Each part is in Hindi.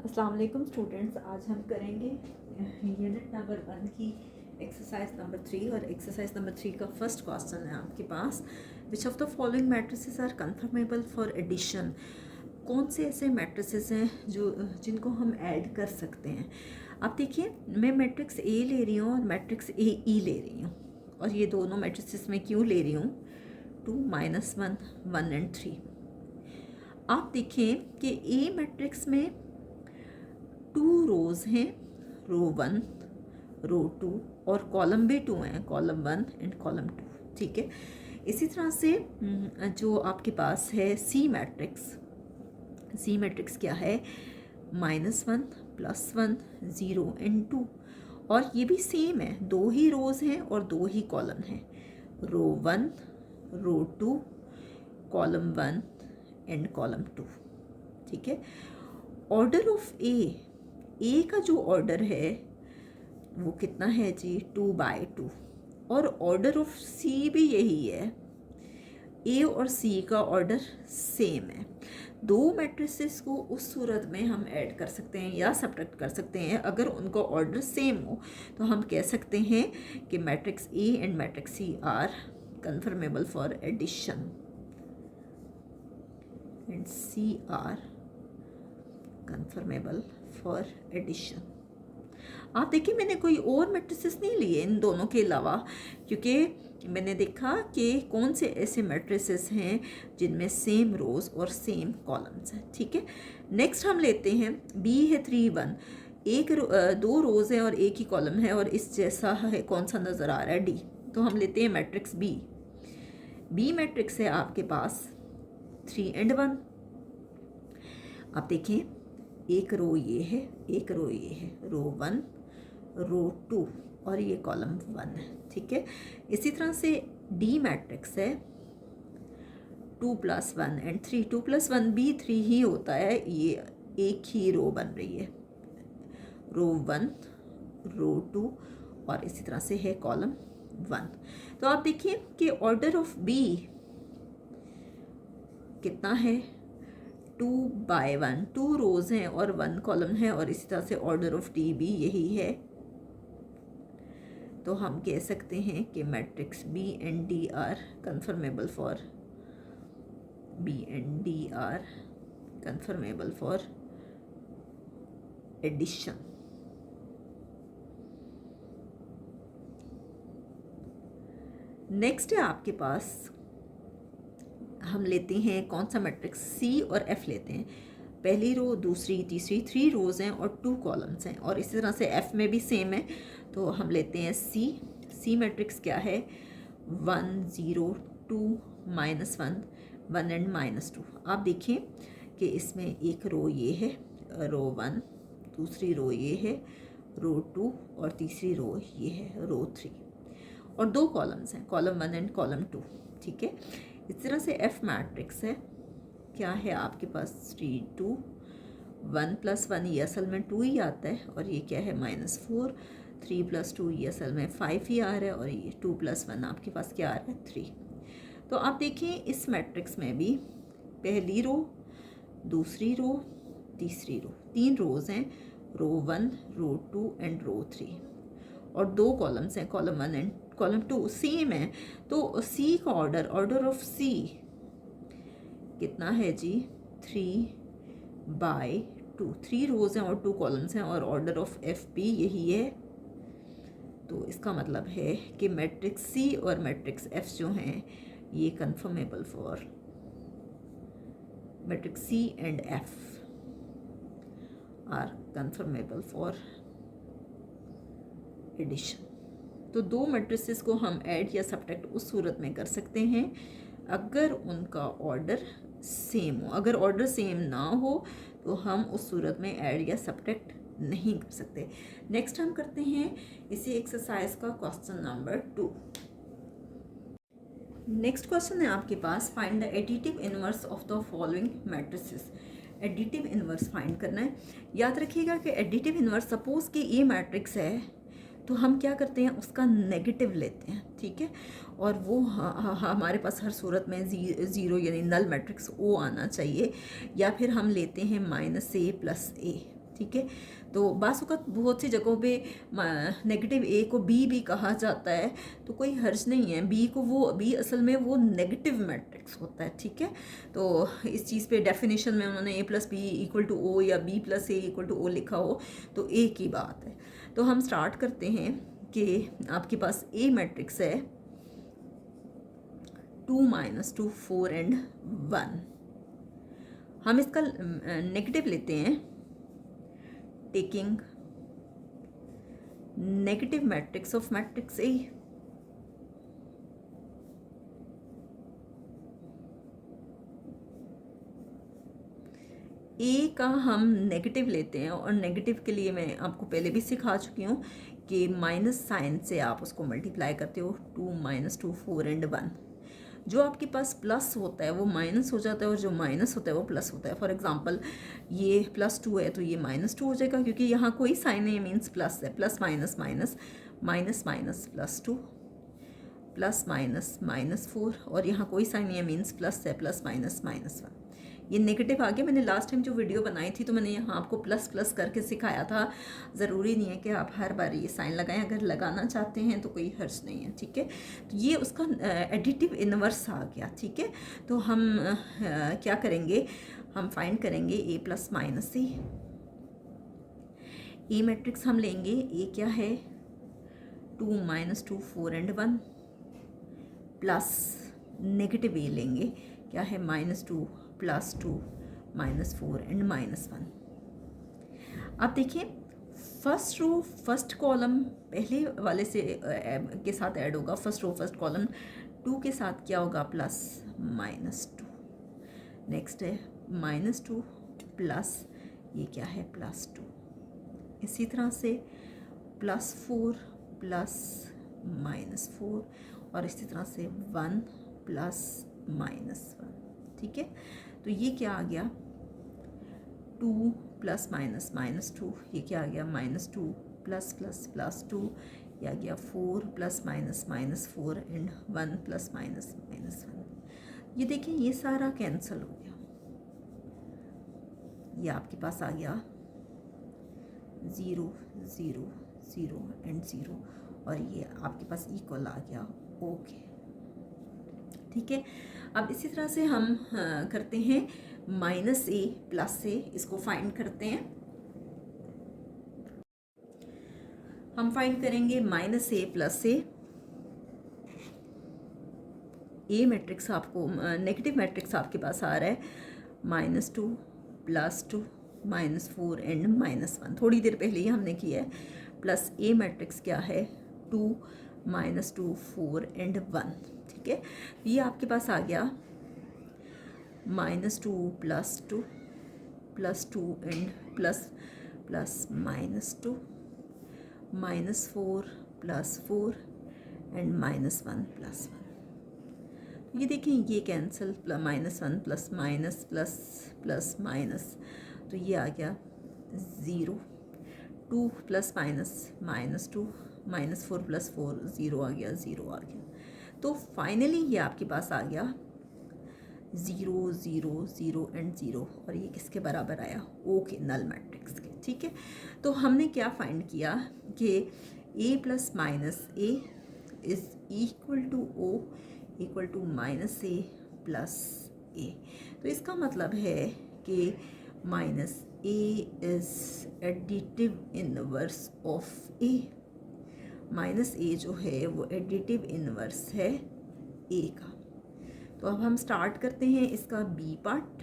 अस्सलाम वालेकुम स्टूडेंट्स, आज हम करेंगे यूनिट नंबर 1 की एक्सरसाइज नंबर 3 और एक्सरसाइज नंबर 3 का फर्स्ट क्वेश्चन है आपके पास। Which of the following matrices are conformable for addition. कौन से ऐसे मैट्रिसेस हैं जो जिनको हम ऐड कर सकते हैं। आप देखिए, मैं मैट्रिक्स ए ले रही हूँ और मैट्रिक्स ए ई ले रही हूँ, और ये दोनों मैट्रिसेस में क्यों ले रही हूँ, 2, -1, 1 एंड 3। आप देखें कि ए मैट्रिक्स में 2 रोज़ हैं, रो 1, रो 2, और कॉलम भी 2 हैं, कॉलम 1 एंड कॉलम 2। ठीक है, इसी तरह से जो आपके पास है सी मैट्रिक्स क्या है, -1, +1, 0 एंड 2, और ये भी सेम है, 2 ही रोज़ हैं और 2 ही कॉलम हैं, रो 1, रो 2, कॉलम 1 एंड कॉलम 2। ठीक है, ऑर्डर ऑफ ए का जो ऑर्डर है वो कितना है जी, 2/2, और ऑर्डर ऑफ सी भी यही है। ए और सी का ऑर्डर सेम है। दो मैट्रिसेस को उस सूरत में हम ऐड कर सकते हैं या सब्ट्रैक्ट कर सकते हैं अगर उनका ऑर्डर सेम हो, तो हम कह सकते हैं कि matrix A and matrix C are conformable for addition and C are conformable for addition. आप देखिए, मैंने कोई और मैट्रिसेस नहीं लिए इन दोनों के अलावा, क्योंकि मैंने देखा कि कौन से ऐसे मैट्रिसेस हैं जिनमें सेम रोज़ और सेम कॉलम्स हैं। ठीक है, नेक्स्ट हम लेते हैं बी है 3, 1, 2 रोज़ हैं और एक ही कॉलम है, और इस जैसा है कौन सा नज़र आ रहा है, डी। तो हम लेते हैं मैट्रिक्स बी मैट्रिक्स है आपके पास 3 एंड 1। आप देखें, एक रो ये है, एक रो ये है, रो 1, रो 2, और ये कॉलम 1 है। ठीक है, इसी तरह से डी मैट्रिक्स है 2 + 1 एंड 3। 2 + 1 भी 3 ही होता है, ये एक ही रो बन रही है, रो 1, रो 2, और इसी तरह से है कॉलम 1। तो आप देखिए कि ऑर्डर ऑफ बी कितना है, 2/1, 2 रोज़ हैं और 1 कॉलम है, और इसी तरह से ऑर्डर ऑफ डी भी यही है। तो हम कह सकते हैं कि matrix B and D are conformable for addition. Next है आपके पास, हम लेते हैं कौन सा मैट्रिक्स, सी और एफ लेते हैं। पहली रो, दूसरी, तीसरी, 3 रोज़ हैं और 2 कॉलम्स हैं, और इसी तरह से एफ में भी सेम है। तो हम लेते हैं सी मैट्रिक्स क्या है, 1, 0, 2, -1, 1 एंड -2। आप देखिए कि इसमें एक रो ये है, रो 1, दूसरी रो ये है, रो 2, और तीसरी रो ये है, रो 3, और 2 कॉलम्स हैं, कॉलम 1 एंड कॉलम 2। ठीक है, इस तरह से एफ मैट्रिक्स है, क्या है आपके पास, 3, 2, 1 + 1 ये असल में 2 ही आता है, और ये क्या है, -4, 3 + 2 ये असल में 5 ही आ रहा है, और ये 2 + 1 आपके पास क्या आ रहा है, 3। तो आप देखिए, इस मैट्रिक्स में भी पहली रो, दूसरी रो, तीसरी रो, 3 रोज़ हैं, रो 1, रो 2 एंड रो 3, और 2 कॉलम्स हैं, कॉलम 1 एंड कॉलम 2 सेम है। तो सी का ऑर्डर ऑफ सी कितना है जी, 3/2, 3 रोज़ हैं और 2 कॉलम्स हैं, और ऑर्डर ऑफ एफ भी यही है। तो इसका मतलब है कि मैट्रिक्स सी और मैट्रिक्स एफ जो हैं ये conformable for matrix C and F are conformable for addition. तो 2 मैट्रिसेस को हम ऐड या सब्ट्रैक्ट उस सूरत में कर सकते हैं अगर उनका ऑर्डर सेम हो। अगर ऑर्डर सेम ना हो तो हम उस सूरत में ऐड या सब्ट्रैक्ट नहीं कर सकते। नेक्स्ट हम करते हैं इसी एक्सरसाइज का क्वेश्चन नंबर 2। नेक्स्ट क्वेश्चन है आपके पास, find the additive inverse of the following matrices. Additive inverse find करना है। याद रखिएगा कि एडिटिव इनवर्स, सपोज कि ये मैट्रिक्स है तो हम क्या करते हैं, उसका नेगेटिव लेते हैं। ठीक है, और वो हमारे पास हर सूरत में 0 यानी नल मैट्रिक्स ओ आना चाहिए, या फिर हम लेते हैं -a + a। ठीक है। तो बासुकत बहुत सी जगहों पे नेगेटिव ए को बी भी कहा जाता है, तो कोई हर्ज नहीं है। बी को वो बी असल में वो नेगेटिव मैट्रिक्स होता है, ठीक है। तो इस चीज़ पे डेफिनेशन में उन्होंने A plus B equal to O या B plus A equal to O लिखा हो तो ए की बात है। तो हम स्टार्ट करते हैं कि आपके पास ए मैट्रिक्स है 2 - 2 4 एंड 1। हम इसका नेगेटिव लेते हैं, taking negative matrix of matrix A. A का हम नेगेटिव लेते हैं और नेगेटिव के लिए मैं आपको पहले भी सिखा चुकी हूँ कि माइनस साइन से आप उसको मल्टीप्लाई करते हो, 2 - 2 4 एंड 1। जो आपके पास प्लस होता है वो माइनस हो जाता है और जो माइनस होता है वो प्लस होता है। फॉर एग्जांपल ये +2 है तो ये -2 हो जाएगा, क्योंकि यहाँ कोई साइन नहीं, मीन्स प्लस है। Plus minus minus minus minus +2 plus minus -4 और यहाँ कोई साइन नहीं है, मीन्स प्लस है, प्लस माइनस -1। ये नेगेटिव आ गया। मैंने लास्ट टाइम जो वीडियो बनाई थी तो मैंने यहाँ आपको प्लस प्लस करके सिखाया था। ज़रूरी नहीं है कि आप हर बार ये साइन लगाएं, अगर लगाना चाहते हैं तो कोई हर्ज नहीं है, ठीक है। तो ये उसका एडिटिव इन्वर्स आ गया, ठीक है। तो हम क्या करेंगे, हम फाइंड करेंगे ए प्लस माइनस ए। ए मैट्रिक्स हम लेंगे, ए क्या है 2 - 2 4 एंड 1 प्लस नेगेटिव ए लेंगे, क्या है -2 +2 -4 एंड -1। अब देखिए फर्स्ट रो फर्स्ट कॉलम पहले वाले से के साथ ऐड होगा। फर्स्ट रो फर्स्ट कॉलम 2 के साथ क्या होगा, प्लस -2। नेक्स्ट है -2 प्लस ये क्या है +2। इसी तरह से +4 प्लस -4 और इसी तरह से 1 प्लस -1, ठीक है। तो ये क्या आ गया 2 प्लस माइनस -2, ये क्या आ गया -2 प्लस प्लस +2, ये आ गया 4 plus minus -4 and 1 plus minus -1। ये देखिए ये सारा कैंसिल हो गया। ये आपके पास आ गया 0 0 0 एंड 0 और ये आपके पास इक्वल आ गया ओके, ठीक है। अब इसी तरह से हम करते हैं -a + a, इसको फाइंड करते हैं। हम फाइंड करेंगे -a + a। ए मैट्रिक्स आपको नेगेटिव मैट्रिक्स आपके पास आ रहा है -2 +2 -4 एंड -1। थोड़ी देर पहले ही हमने किया है। प्लस ए मैट्रिक्स क्या है 2 -2 4 एंड 1, ठीक है। ये आपके पास आ गया -2 +2 +2 एंड प्लस -2 -4 +4 एंड -1 +1। ये देखिए ये cancel, -1 plus minus plus plus minus, तो ये आ गया 0। 2 प्लस -2 -4 + 4 0 आ गया, 0 आ गया। तो फाइनली ये आपके पास आ गया 0 0 0 एंड 0 और ये किसके बराबर आया, ओ के नल मैट्रिक्स के, ठीक है। तो हमने क्या फाइंड किया कि a + -a is equal to o equal to -a + a। तो इसका मतलब है कि -a is additive inverse of a। -a जो है वो एडिटिव इनवर्स है a का। तो अब हम स्टार्ट करते हैं इसका बी पार्ट।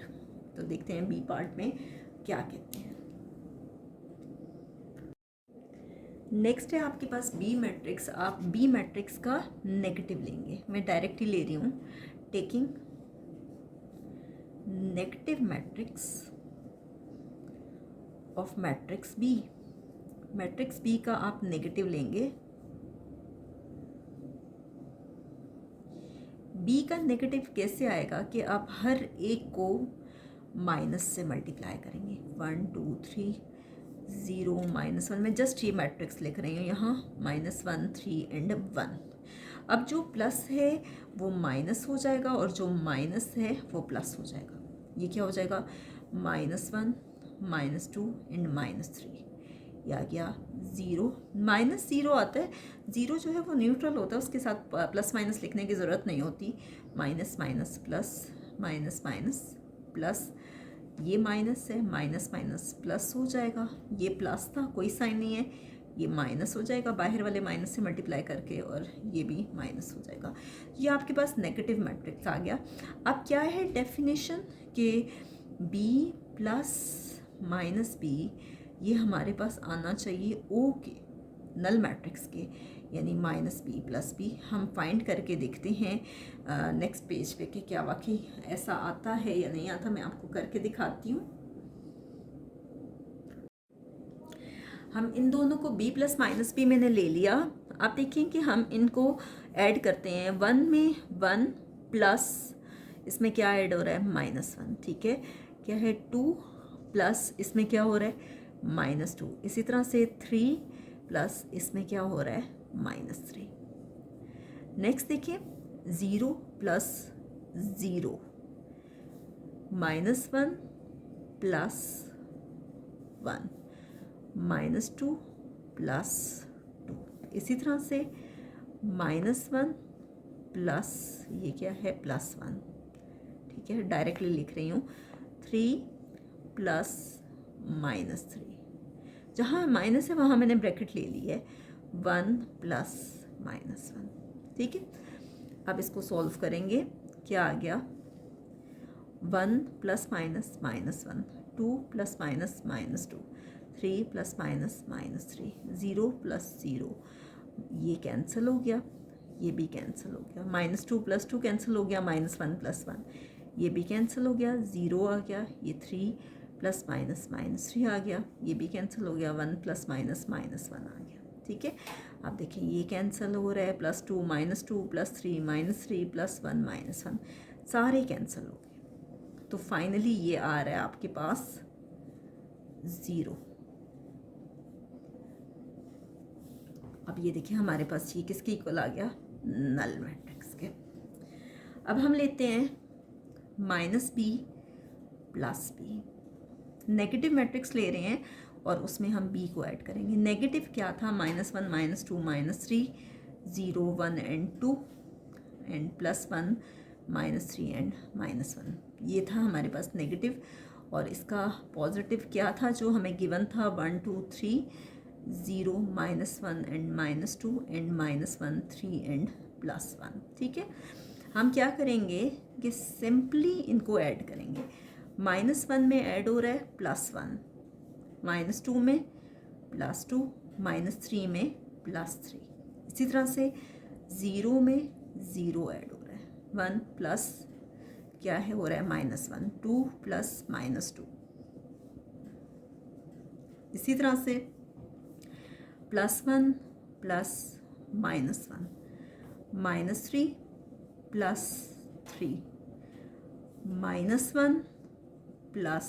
तो देखते हैं बी पार्ट में क्या कहते हैं। नेक्स्ट है आपके पास बी मैट्रिक्स। आप बी मैट्रिक्स का नेगेटिव लेंगे। मैं डायरेक्टली ले रही हूँ, taking negative matrix of matrix B. Matrix B का आप नेगेटिव लेंगे। बी का नेगेटिव कैसे आएगा कि आप हर एक को माइनस से मल्टीप्लाई करेंगे। 1 2 3 0 -1। मैं जस्ट ये मैट्रिक्स लिख रही हूँ यहाँ, -1 3 एंड 1। अब जो प्लस है वो माइनस हो जाएगा और जो माइनस है वो प्लस हो जाएगा। ये क्या हो जाएगा -1 -2 एंड -3, ये आ गया 0। -0 आता है, 0 जो है वो न्यूट्रल होता है, उसके साथ प्लस माइनस लिखने की ज़रूरत नहीं होती। Minus minus plus, minus minus plus, ये माइनस है, माइनस माइनस प्लस हो जाएगा, ये प्लस था कोई साइन नहीं है, ये माइनस हो जाएगा बाहर वाले माइनस से मल्टीप्लाई करके, और ये भी माइनस हो जाएगा। ये आपके पास नेगेटिव मैट्रिक्स आ गया। अब क्या है डेफिनेशन कि b प्लस माइनस बी ये हमारे पास आना चाहिए ओ के, नल मैट्रिक्स के, यानी माइनस बी प्लस बी। हम फाइंड करके देखते हैं नेक्स्ट पेज पे कि क्या वाकई ऐसा आता है या नहीं आता। मैं आपको करके दिखाती हूँ। हम इन दोनों को b प्लस माइनस बी मैंने ले लिया। आप देखें कि हम इनको ऐड करते हैं। 1 में 1 प्लस इसमें क्या ऐड हो रहा है, -1, ठीक है। क्या है 2 प्लस इसमें क्या हो रहा है, -2। इसी तरह से 3 प्लस इसमें क्या हो रहा है, -3। नेक्स्ट देखिए 0 प्लस 0, -1 प्लस 1, -2 प्लस 2। इसी तरह से -1 प्लस ये क्या है, +1, ठीक है, डायरेक्टली लिख रही हूँ। 3 प्लस -3, जहाँ माइनस है वहाँ मैंने ब्रैकेट ले ली है। 1 प्लस -1, ठीक है। अब इसको सॉल्व करेंगे, क्या आ गया, 1 plus minus -1, 2 plus minus -2, 3 plus minus -3, 0 plus 0, ये कैंसिल हो गया, ये भी कैंसिल हो गया। -2 प्लस 2 कैंसिल हो गया, -1 प्लस 1 ये भी कैंसिल हो गया, 0 आ गया। ये 3 प्लस माइनस -3 आ गया, ये भी कैंसिल हो गया। 1 प्लस माइनस -1 आ गया, ठीक है। अब देखिए ये कैंसिल हो रहा है, +2 -2 +3 -3 +1 -1 सारे कैंसिल हो गए। तो फाइनली ये आ रहा है आपके पास 0। अब ये देखिए हमारे पास ये किसके इक्वल आ गया, नल मैट्रिक्स के। अब हम लेते हैं -b plus b, negative matrix ले रहे हैं और उसमें हम b को ऐड करेंगे। नेगेटिव क्या था, -1 -2 -3, 0 1 एंड 2 एंड +1 -3 एंड -1, ये था हमारे पास नेगेटिव। और इसका पॉजिटिव क्या था जो हमें गिवन था, 1 2 3, 0 -1 एंड -2 एंड -1 3 एंड +1, ठीक है। हम क्या करेंगे कि सिंपली इनको ऐड करेंगे। -1 में ऐड हो रहा है +1, -2 में +2, -3 में +3। इसी तरह से 0 में 0 ऐड हो रहा है, 1 प्लस क्या है हो रहा है, -1, 2 प्लस -2। इसी तरह से +1 प्लस -1, -3 प्लस 3, -1 प्लस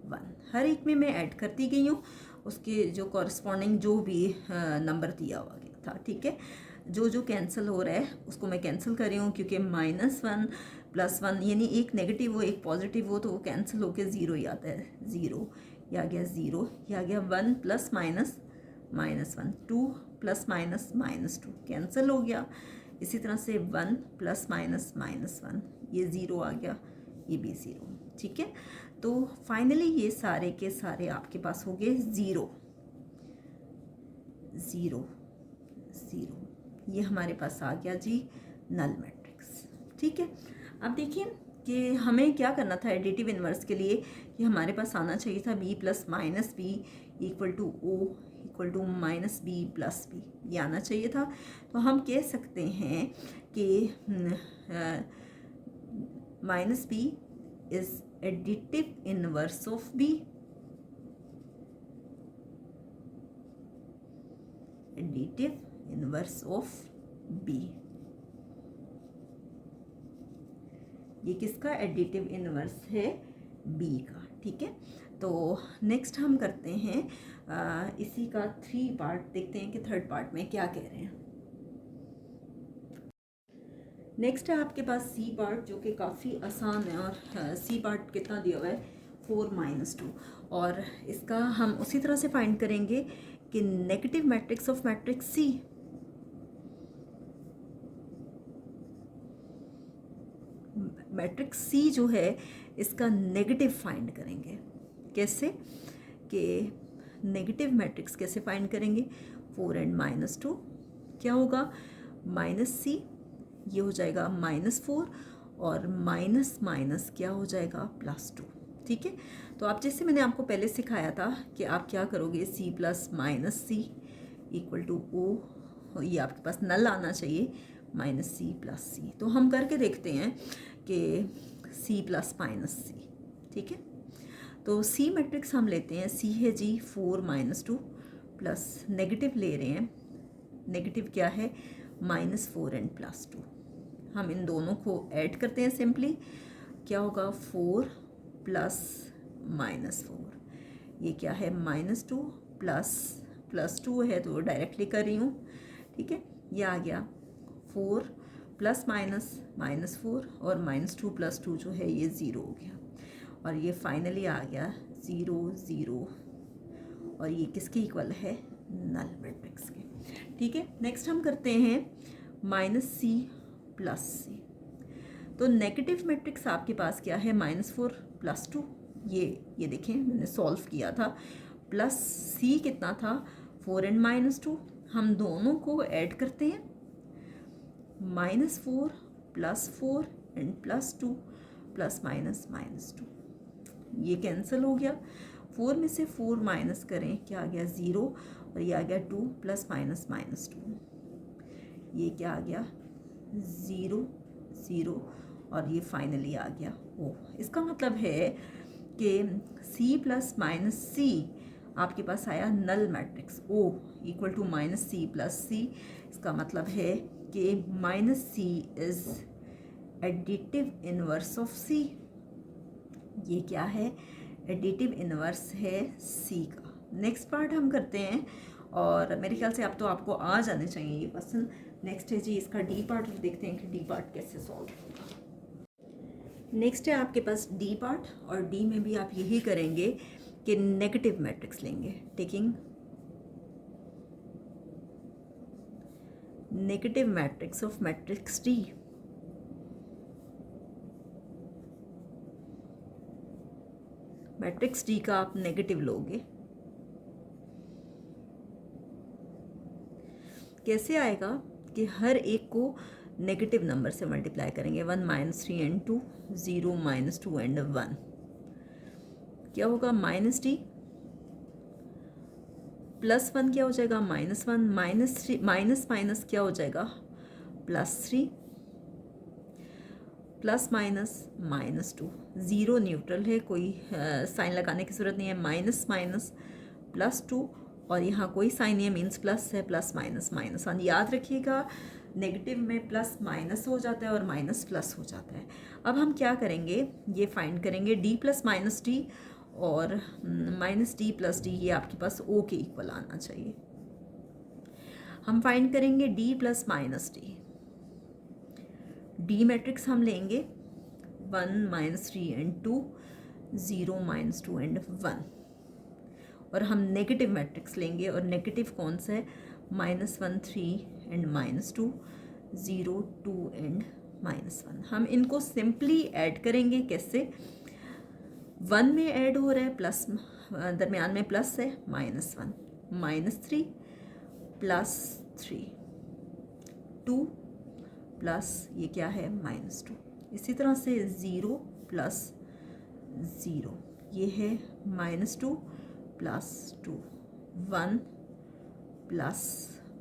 1। हर एक में मैं ऐड करती गई हूँ, उसके जो कॉरस्पॉन्डिंग जो भी नंबर दिया हुआ गया था, ठीक है। जो जो कैंसिल हो रहा है उसको मैं कैंसिल कर रही हूँ, क्योंकि -1 प्लस 1 यानी एक नेगेटिव हो एक पॉजिटिव हो तो वो कैंसिल होकर 0 ही आता है। 0 ये आ गया, 0 ये आ गया। 1 plus minus -1, 2 plus minus -2 cancel हो गया। इसी तरह से 1 प्लस माइनस -1, ये 0 आ गया, ये भी 0, ठीक है। तो फाइनली ये सारे के सारे आपके पास हो गए 0 0 0। ये हमारे पास आ गया जी नल मैट्रिक्स, ठीक है। अब देखिए कि हमें क्या करना था एडिटिव इन्वर्स के लिए, कि हमारे पास आना चाहिए था b plus minus B equal to o equal to -b plus b, ये आना चाहिए था। तो हम कह सकते हैं कि -b is additive inverse of b, additive inverse of b। ये किसका एडिटिव इनवर्स है, b का, ठीक है। तो नेक्स्ट हम करते हैं इसी का 3 पार्ट, देखते हैं कि 3rd पार्ट में क्या कह रहे हैं। नेक्स्ट है आपके पास सी पार्ट, जो कि काफ़ी आसान है। और सी पार्ट कितना दिया हुआ है, 4 माइनस 2। और इसका हम उसी तरह से फाइंड करेंगे कि negative matrix of matrix C, matrix C जो है इसका नेगेटिव फाइंड करेंगे। कैसे कि नेगेटिव मैट्रिक्स कैसे फाइंड करेंगे, 4 एंड माइनस 2 क्या होगा, माइनस सी, ये हो जाएगा -4 और माइनस माइनस क्या हो जाएगा +2। ठीक है, तो आप जैसे मैंने आपको पहले सिखाया था कि आप क्या करोगे, C plus minus C equal to O, ये आपके पास नल आना चाहिए, -C प्लस सी। तो हम करके देखते हैं कि C प्लस माइनस सी। ठीक है, तो C मैट्रिक्स हम लेते हैं, C है जी 4 माइनस 2 प्लस नेगेटिव ले रहे हैं, नेगेटिव क्या है -4 एंड +2। हम इन दोनों को ऐड करते हैं सिंपली, क्या होगा 4 प्लस -4, ये क्या है -2 प्लस 2 है तो डायरेक्टली कर रही हूँ। ठीक है, ये आ गया 4 प्लस -4 और -2 + 2 जो है ये 0 हो गया, और ये फाइनली आ गया 0 0, और ये किसके इक्वल है, नल मैट्रिक्स के। ठीक है, नेक्स्ट हम करते हैं -C प्लस सी। तो नेगेटिव मैट्रिक्स आपके पास क्या है, -4 + 2, ये देखें मैंने सॉल्व किया था, प्लस C कितना था 4 एंड -2, हम दोनों को ऐड करते हैं, -4 + 4 एंड +2 प्लस -2, ये कैंसिल हो गया, 4 में से 4 माइनस करें, क्या आ गया 0, और ये आ गया 2 प्लस -2, ये क्या आ गया 0 0, और ये फाइनली आ गया O। इसका मतलब है कि C प्लस माइनस सी आपके पास आया null matrix, O equal to -C plus C. इसका मतलब है कि -C is additive inverse of C। ये क्या है, एडिटिव इनवर्स है C का। नेक्स्ट पार्ट हम करते हैं, और मेरे ख्याल से अब तो आपको आ जाने चाहिए ये क्वेश्चन। नेक्स्ट है जी इसका डी पार्ट, देखते हैं कि डी पार्ट कैसे सॉल्व होगा। नेक्स्ट है आपके पास डी पार्ट, और डी में भी आप यही करेंगे कि नेगेटिव मैट्रिक्स लेंगे, taking negative matrix of matrix D. Matrix D का आप नेगेटिव लोगे, कैसे आएगा कि हर एक को नेगेटिव नंबर से मल्टीप्लाई करेंगे, 1 -3 एंड 2, 0 -2 एंड 1, क्या होगा -D +1 क्या हो जाएगा -1, -3 माइनस क्या हो जाएगा +3, प्लस -2, 0 न्यूट्रल है, कोई साइन लगाने की ज़रूरत नहीं है, माइनस +2, और यहाँ कोई साइन नहीं है, मीन्स प्लस है, प्लस -1। याद रखिएगा नेगेटिव में प्लस माइनस हो जाता है और माइनस प्लस हो जाता है। अब हम क्या करेंगे, ये फाइंड करेंगे D प्लस -D और -D प्लस D, ये आपके पास O के इक्वल आना चाहिए। हम फाइंड करेंगे D plus -D। D matrix हम लेंगे 1 -3 एंड 2, 0 -2 एंड 1, और हम नेगेटिव मैट्रिक्स लेंगे, और नेगेटिव कौन सा है, -1 3 एंड -2, 0 2 एंड -1। हम इनको सिंपली ऐड करेंगे, कैसे, 1 में ऐड हो रहा है प्लस, दरमियान में प्लस है, -1 -3 +3, 2 प्लस ये क्या है -2, इसी तरह से 0 प्लस 0, ये है -2 प्लस 2, 1 प्लस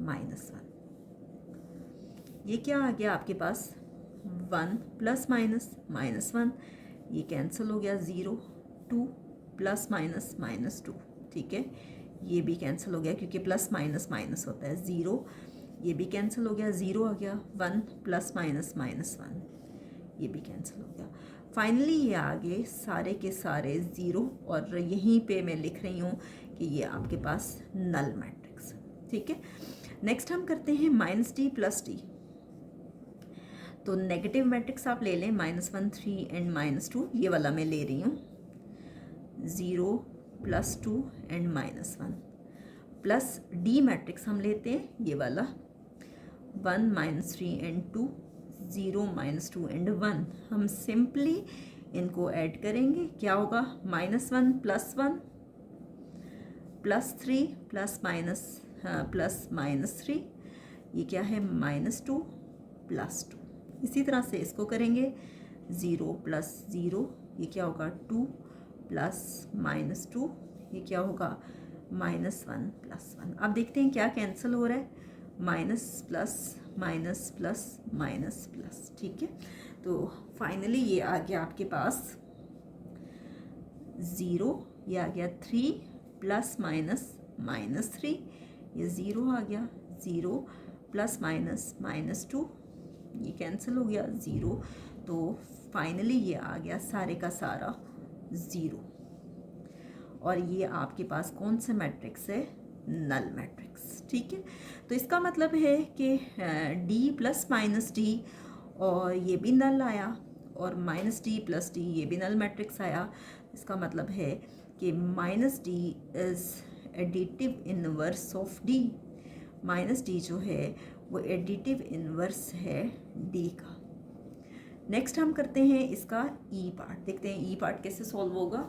-1, ये क्या आ गया आपके पास 1 प्लस -1, ये कैंसिल हो गया 0, 2 प्लस -2, ठीक है, ये भी कैंसिल हो गया क्योंकि प्लस माइनस होता है, 0, ये भी कैंसिल हो गया, 0 आ गया, 1 प्लस -1, ये भी कैंसिल हो गया। फाइनली ये आ गए सारे के सारे 0, और यहीं पे मैं लिख रही हूँ कि ये आपके पास नल मैट्रिक्स। ठीक है, नेक्स्ट हम करते हैं -D प्लस D। तो नेगेटिव मैट्रिक्स आप ले लें, -1 3 एंड -2, ये वाला मैं ले रही हूँ, 0 +2 एंड -1 प्लस डी मैट्रिक्स हम लेते हैं ये वाला 1 -3 एंड 2 0 -2 एंड 1। हम सिंपली इनको ऐड करेंगे, क्या होगा -1 +1 +3 +-3, ये क्या है -2 +2। इसी तरह से इसको करेंगे 0 + 0, ये क्या होगा 2 +-2, ये क्या होगा -1 +1। अब देखते हैं क्या कैंसिल हो रहा है, minus plus minus plus minus plus. ठीक है, तो फाइनली ये आ गया आपके पास 0, ये आ गया 3 +- -3, ये 0 आ गया, 0 + -2, ये कैंसिल हो गया 0। तो फाइनली ये आ गया सारे का सारा 0। और ये आपके पास कौन सा मैट्रिक्स है, नल मैट्रिक्स। ठीक है, तो इसका मतलब है कि D + -D और ये भी नल आया, और -D + D ये भी नल मैट्रिक्स आया। इसका मतलब है कि -D is additive inverse of D। -D जो है वो एडिटिव इनवर्स है D का। नेक्स्ट हम करते हैं इसका E पार्ट, देखते हैं E पार्ट कैसे सॉल्व होगा।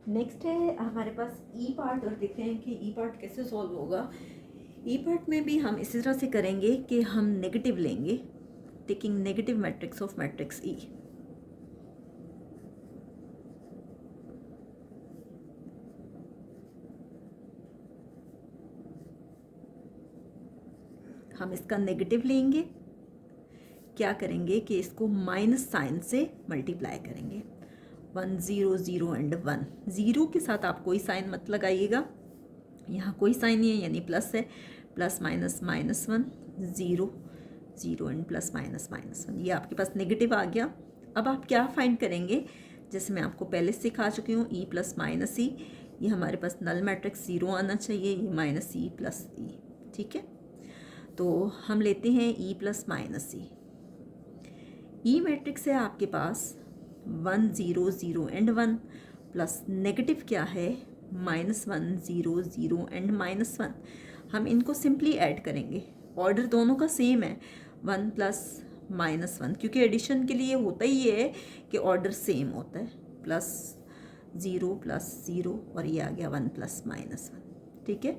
नेक्स्ट है हमारे पास ई पार्ट, और देखते हैं कि ई पार्ट कैसे सॉल्व होगा। ई पार्ट में भी हम इसी तरह से करेंगे कि हम नेगेटिव लेंगे, taking negative matrix of matrix E. हम इसका नेगेटिव लेंगे, क्या करेंगे कि इसको माइनस साइन से मल्टीप्लाई करेंगे, 1 0 0 एंड 1। 0 के साथ आप कोई साइन मत लगाइएगा, यहाँ कोई साइन नहीं है यानी प्लस है, प्लस माइनस -1 0 0 एंड +-1। ये आपके पास नेगेटिव आ गया। अब आप क्या फाइंड करेंगे, जैसे मैं आपको पहले सिखा चुकी हूँ, E + -E, ये हमारे पास नल मैट्रिक्स 0 आना चाहिए, ये -E + E। ठीक है, तो हम लेते हैं E + -E। ई मैट्रिक्स है आपके पास 1 0 0 एंड 1, प्लस नेगेटिव क्या है -1 0 0 एंड -1। हम इनको सिंपली ऐड करेंगे, ऑर्डर दोनों का सेम है, 1 + -1, क्योंकि एडिशन के लिए होता ही ये है कि ऑर्डर सेम होता है, +0 + 0, और ये आ गया 1 + -1। ठीक है,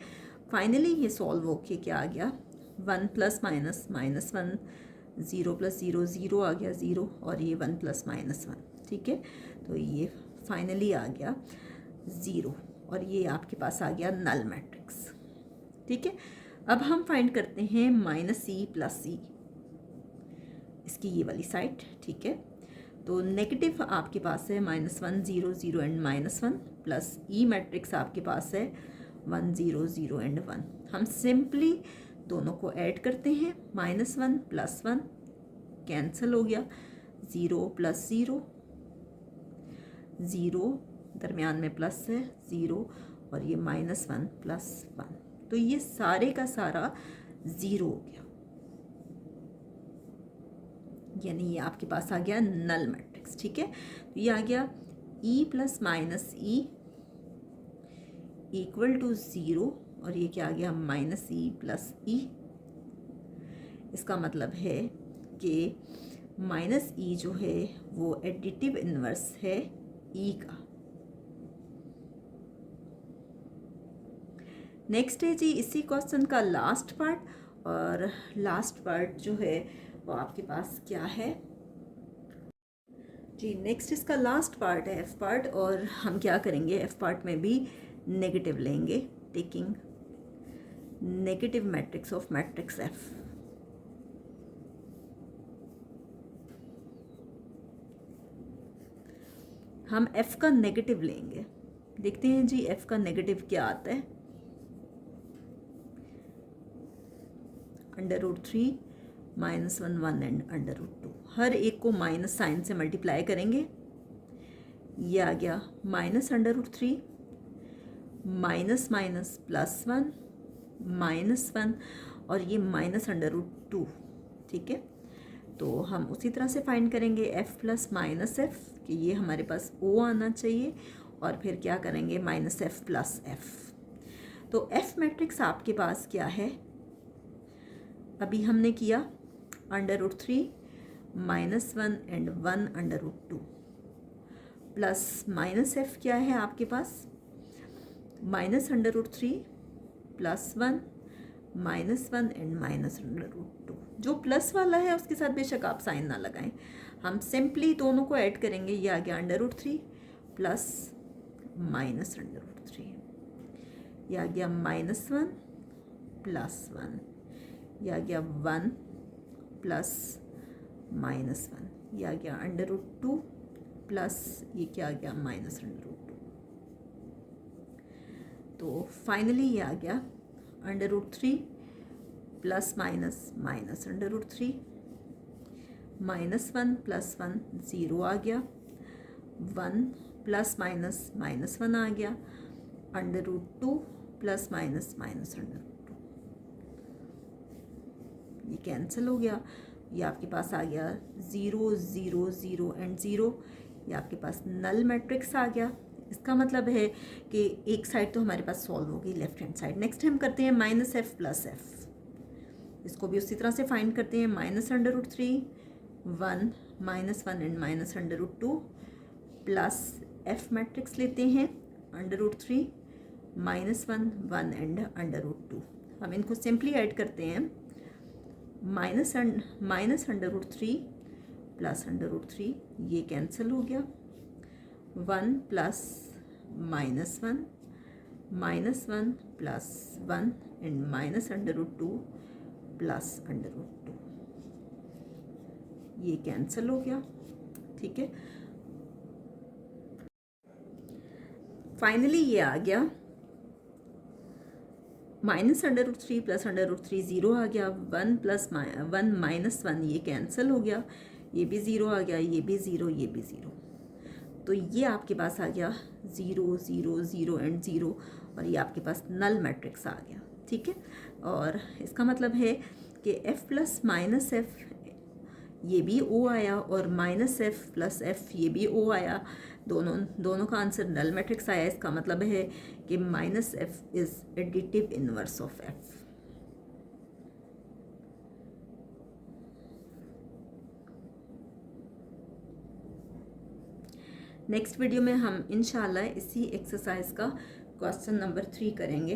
फाइनली ये सॉल्व होके क्या आ गया 1 + -1, 0 + 0 0 आ गया 0, और ये 1 + -1। ठीक है, तो ये फाइनली आ गया 0, और ये आपके पास आ गया नल मैट्रिक्स। ठीक है, अब हम फाइंड करते हैं -E + E, इसकी ये वाली साइड। ठीक है, तो नेगेटिव आपके पास है -1 0 0 एंड -1, प्लस ई मैट्रिक्स आपके पास है 1 0 0 एंड 1। हम सिंपली दोनों को ऐड करते हैं, -1 + 1 कैंसिल हो गया, 0 + 0 0, दरमियान में प्लस है 0, और ये -1 + 1, तो ये सारे का सारा 0 हो गया, यानी ये आपके पास आ गया नल मैट्रिक्स। ठीक है, तो ये आ गया E + -E = 0, और ये क्या आ गया -E + E। इसका मतलब है कि -E जो है वो एडिटिव इन्वर्स है E का। नेक्स्ट है जी इसी क्वेश्चन का लास्ट पार्ट, और लास्ट पार्ट जो है वो आपके पास क्या है जी, नेक्स्ट इसका लास्ट पार्ट है F पार्ट, और हम क्या करेंगे F पार्ट में भी नेगेटिव लेंगे, taking negative matrix of matrix F। हम F का नेगेटिव लेंगे, देखते हैं जी F का नेगेटिव क्या आता है, √3 -1 1 एंड √2। हर एक को माइनस साइन से मल्टीप्लाई करेंगे, ये आ गया -√3 --- +1 -1, और ये -√2। ठीक है, तो हम उसी तरह से फाइंड करेंगे एफ प्लस माइनस एफ, कि ये हमारे पास ओ आना चाहिए, और फिर क्या करेंगे माइनस एफ प्लस एफ। तो एफ मैट्रिक्स आपके पास क्या है, अभी हमने किया √3 -1 एंड 1 √2 प्लस माइनस एफ क्या है आपके पास -√3 +1 -1 एंड -√2। जो प्लस वाला है उसके साथ बेशक आप साइन ना लगाएं, हम सिंपली दोनों को ऐड करेंगे। ये आ गया √3 प्लस -√3, ये आ गया -1 +1, ये आ गया 1 प्लस -1, ये आ गया √2 प्लस ये क्या आ गया -√2। तो फाइनली ये आ गया √3 प्लस माइनस -√3, -1 + 1 0 आ गया, 1 प्लस माइनस -1 आ गया, √2 प्लस माइनस -√2, ये कैंसिल हो गया। ये आपके पास आ गया 0 0 0 एंड 0, ये आपके पास नल मैट्रिक्स आ गया। इसका मतलब है कि एक साइड तो हमारे पास सॉल्व होगी, लेफ्ट हैंड साइड। नेक्स्ट हम करते हैं -f + f, इसको भी उसी तरह से फाइंड करते हैं। -√3 1 -1 एंड -√2 प्लस एफ मैट्रिक्स लेते हैं √3 -1 1 एंड √2। हम इनको सिंपली ऐड करते हैं, -√3 प्लस √3 ये कैंसिल हो गया, 1 प्लस -1 -1 प्लस 1 एंड -√2 प्लस √2, ये कैंसिल हो गया। ठीक है, फाइनली ये आ गया -√3 प्लस √3 0 आ गया, 1 प्लस 1 -1 ये कैंसिल हो गया, ये भी 0 आ गया, ये भी 0, ये भी 0। तो ये आपके पास आ गया 0 0 0 एंड 0, और ये आपके पास नल मैट्रिक्स आ गया। ठीक है, और इसका मतलब है कि f प्लस माइनस एफ ये भी O आया, और -f + f ये भी O आया, दोनों का आंसर नल मैट्रिक्स आया। इसका मतलब है कि -f is additive inverse of f। Next video में हम इंशाल्लाह इसी एक्सरसाइज का क्वेश्चन नंबर 3 करेंगे।